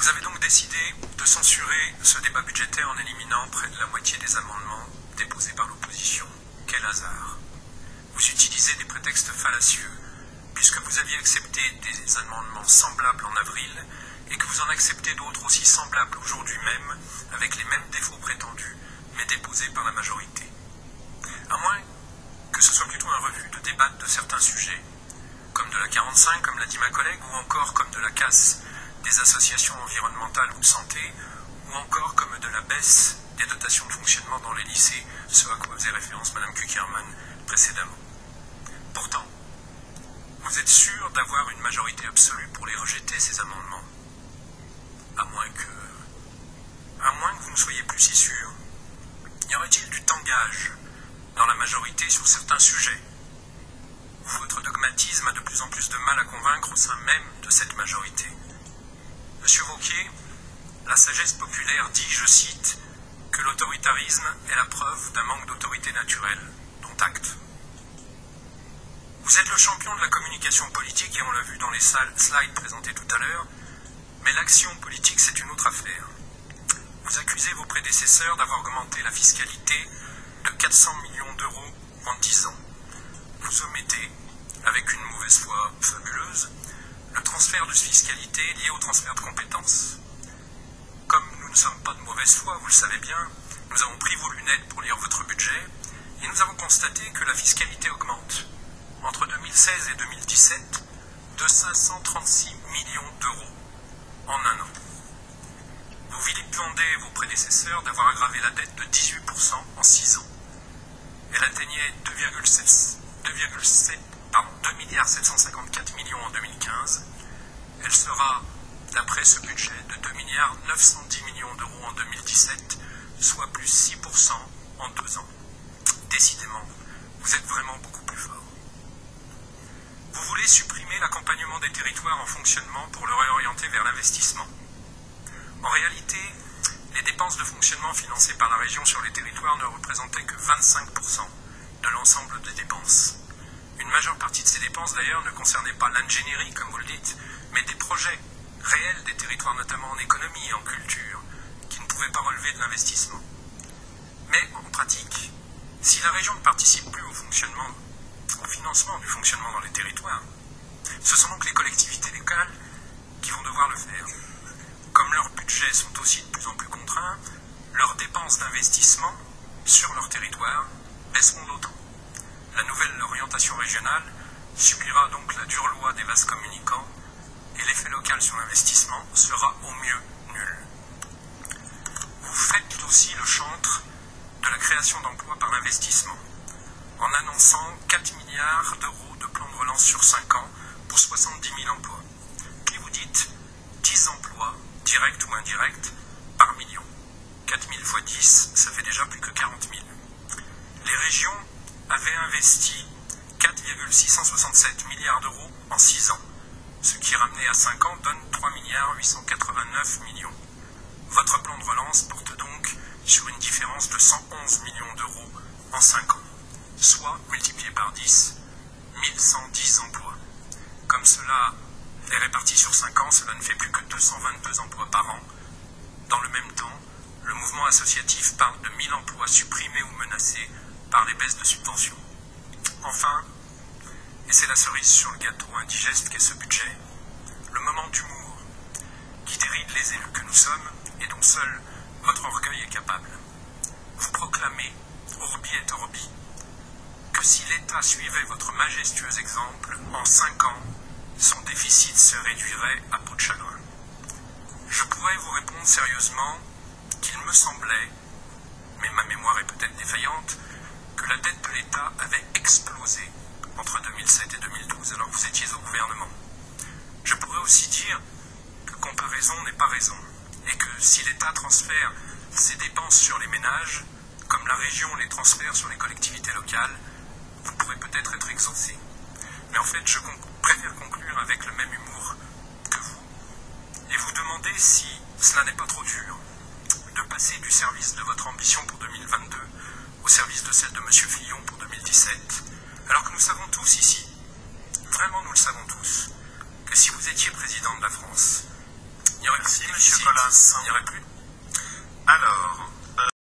Vous avez donc décidé de censurer ce débat budgétaire en éliminant près de la moitié des amendements déposés par l'opposition. Quel hasard! Vous utilisez des prétextes fallacieux, puisque vous aviez accepté des amendements semblables en avril, et que vous en acceptez d'autres aussi semblables aujourd'hui même, avec les mêmes défauts prétendus, mais déposés par la majorité. À moins que ce soit plutôt un refus de débattre de certains sujets, comme de la 45, comme l'a dit ma collègue, ou encore comme de la casse des associations environnementales ou de santé, ou encore comme de la baisse des dotations de fonctionnement dans les lycées, ce à quoi faisait référence Mme Kuckerman précédemment. Pourtant, vous êtes sûr d'avoir une majorité absolue pour les rejeter, ces amendements, à moins que vous ne soyez plus si sûr. Y aurait-il du tangage dans la majorité sur certains sujets? Votre dogmatisme a de plus en plus de mal à convaincre au sein même de cette majorité. Monsieur Wauquiez, la sagesse populaire dit, je cite, que l'autoritarisme est la preuve d'un manque d'autorité naturelle, dont acte. Vous êtes le champion de la communication politique et on l'a vu dans les slides présentés tout à l'heure, mais l'action politique c'est une autre affaire. Vous accusez vos prédécesseurs d'avoir augmenté la fiscalité de 400 millions d'euros en 10 ans. Vous omettez, avec une mauvaise foi fabuleuse, le transfert de fiscalité lié au transfert de compétences. Comme nous ne sommes pas de mauvaise foi, vous le savez bien, nous avons pris vos lunettes pour lire votre budget et nous avons constaté que la fiscalité augmente entre 2016 et 2017 de 536 millions d'euros en un an. Vous vilipendez vos prédécesseurs d'avoir aggravé la dette de 18% en 6 ans. Elle atteignait 2,754 millions en 2015. Elle sera, d'après ce budget, de 2,910 millions d'euros en 2017, soit plus 6% en 2 ans. Décidément, vous êtes vraiment beaucoup plus fort. Vous voulez supprimer l'accompagnement des territoires en fonctionnement pour le réorienter vers l'investissement. En réalité, les dépenses de fonctionnement financées par la région sur les territoires ne représentaient que 25% de l'ensemble des dépenses. Une majeure partie de ces dépenses, d'ailleurs, ne concernait pas l'ingénierie, comme vous le dites, mais des projets réels des territoires, notamment en économie et en culture, qui ne pouvaient pas relever de l'investissement. Mais, en pratique, si la région ne participe plus au financement du fonctionnement dans les territoires, ce sont donc les collectivités locales qui vont devoir le faire. Comme leurs budgets sont aussi de plus en plus contraints, leurs dépenses d'investissement sur leur territoire baisseront d'autant. La nouvelle orientation régionale subira donc la dure loi des vases communicants et l'effet local sur l'investissement sera au mieux nul. Vous faites aussi le chantre de la création d'emplois par l'investissement, en annonçant 4 milliards d'euros de plan de relance sur 5 ans pour 70 000 emplois. Puis vous dites 10 emplois, directs ou indirects, par million. 4 000 fois 10, ça fait déjà plus que 40 000. Les régions avaient investi 4,667 milliards d'euros en 6 ans, ce qui ramené à 5 ans donne 3 889 millions. Votre plan de relance porte donc sur une différence de 111 millions d'euros en 5 ans, soit, multiplié par 10, 1110 emplois. Comme cela est réparti sur 5 ans, cela ne fait plus que 222 emplois par an. Dans le même temps, le mouvement associatif parle de 1000 emplois supprimés ou menacés par les baisses de subventions. Enfin, et c'est la cerise sur le gâteau indigeste qu'est ce budget, le moment d'humour qui déride les élus que nous sommes et dont seul votre orgueil est capable. Vous proclamez, orbi et orbi, que si l'État suivait votre majestueux exemple, en 5 ans, son déficit se réduirait à peau de chagrin. Je pourrais vous répondre sérieusement qu'il me semblait, mais ma mémoire est peut-être défaillante, que la dette de l'État avait explosé entre 2007 et 2012, alors que vous étiez au gouvernement. Je pourrais aussi dire que comparaison n'est pas raison, et que si l'État transfère ses dépenses sur les ménages, comme la région les transfère sur les collectivités locales, vous pourrez peut-être être exaucé. Mais en fait, je préfère conclure avec le même humour que vous, et vous demander si cela n'est pas trop dur de passer du service de votre ambition pour 2022 au service de celle de M. Fillon pour 2017, alors que nous savons tous ici, vraiment nous le savons tous, que si vous étiez président de la France, Il n'y aurait Merci, plus de monsieur déficit. Collas. Il n'y aurait plus